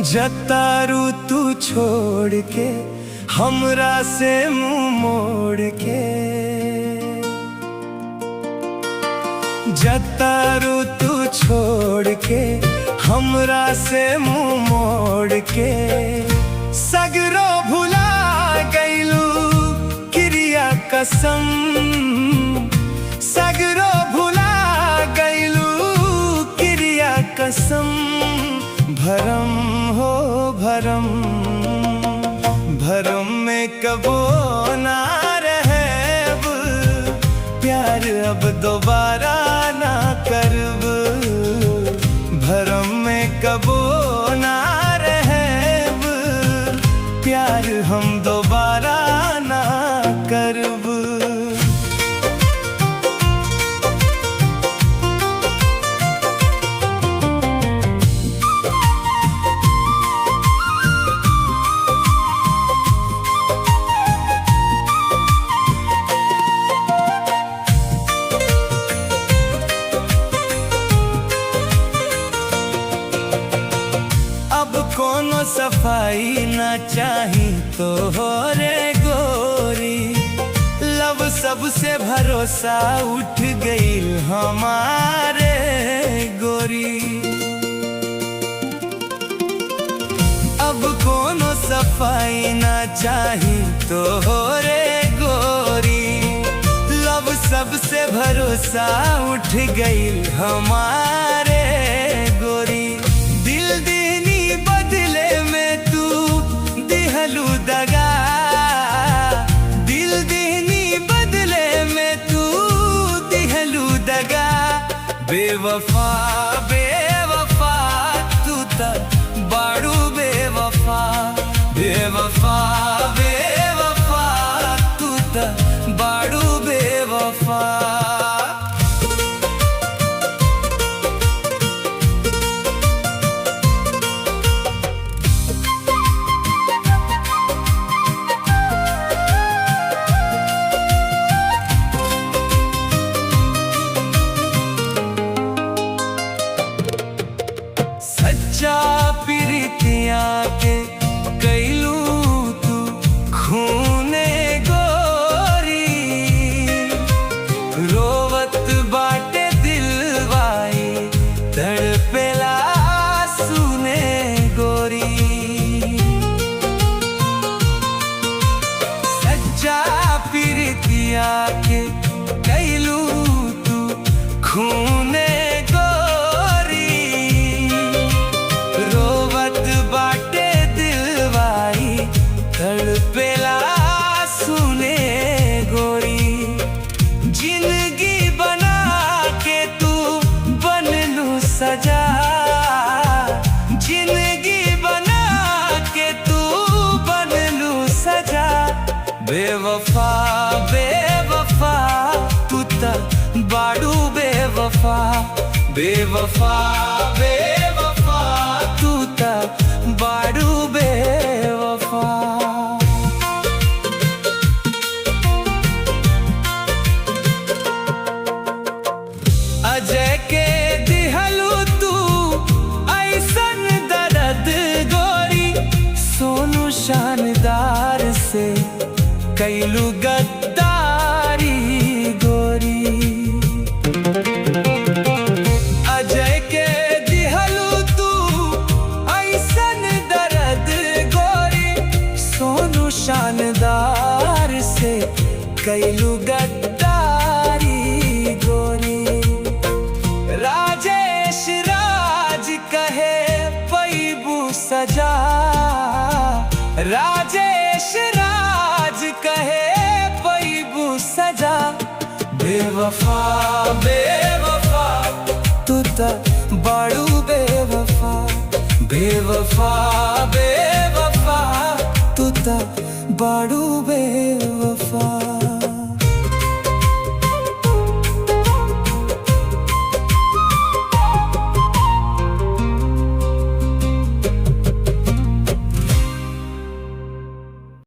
जतारू तू छोड़ के हमरा से मुंह मोड़ के, जतारू तू छोड़ के हमरा से मुंह मोड़ के, सगरो भुला गईलू क्रिया कसम, सगरो भुला गईलू क्रिया कसम। भरम हो भरम, भरम में कबो ना रहे अब प्यार, अब दोबारा ना करब। भरम में कबो ना रहे अब प्यार, हम दोबारा ना करब। कोनो सफाई ना चाही तो हो रे गोरी, लब सबसे भरोसा उठ गई हमारे गोरी। अब कोनो सफाई ना चाही तो हो रे गोरी, लब सबसे भरोसा उठ गई हमारे गोरी। दिल दीनी बदले में तू दिहलू दगा, दिल दीनी बदले में तू दिहलू दगा। बेवफा बेवफा तू तक बाड़ू बेवफा, बेवफा बेवफा तू तक बाड़ू बेवफा। सच्चा प्रीतिया के कैलू तू खूने गोरी, रोवत बाटे दिलवाई तड़पेला सुने गोरी। सच्चा प्रीतिया के कैलू तू खूने तड़पेला सुने गोरी। जिंदगी बना के तू बनलू सजा, जिंदगी बना के तू बनलू सजा। बेवफा बेवफा तू तक बाड़ू बेवफा, बेवफा बेवफा तू तक बाड़ू बेवफा। अजय के दिहलू तू ऐसन दर्द गोरी, सोनू शानदार से कैलू गद्दारी गोरी। अजय के दिहलू तू ऐसन दर्द गोरी, सोनू शानदार से कैलू गद्दारी गोरी। राजेश राज कहे पैबू सजा, राजेश राज कहे पैबू सजा। बेवफा बेवफा तू तक बाड़ू बेवफा, बेवफा बेवफा तू तक बाड़ू बेवफा।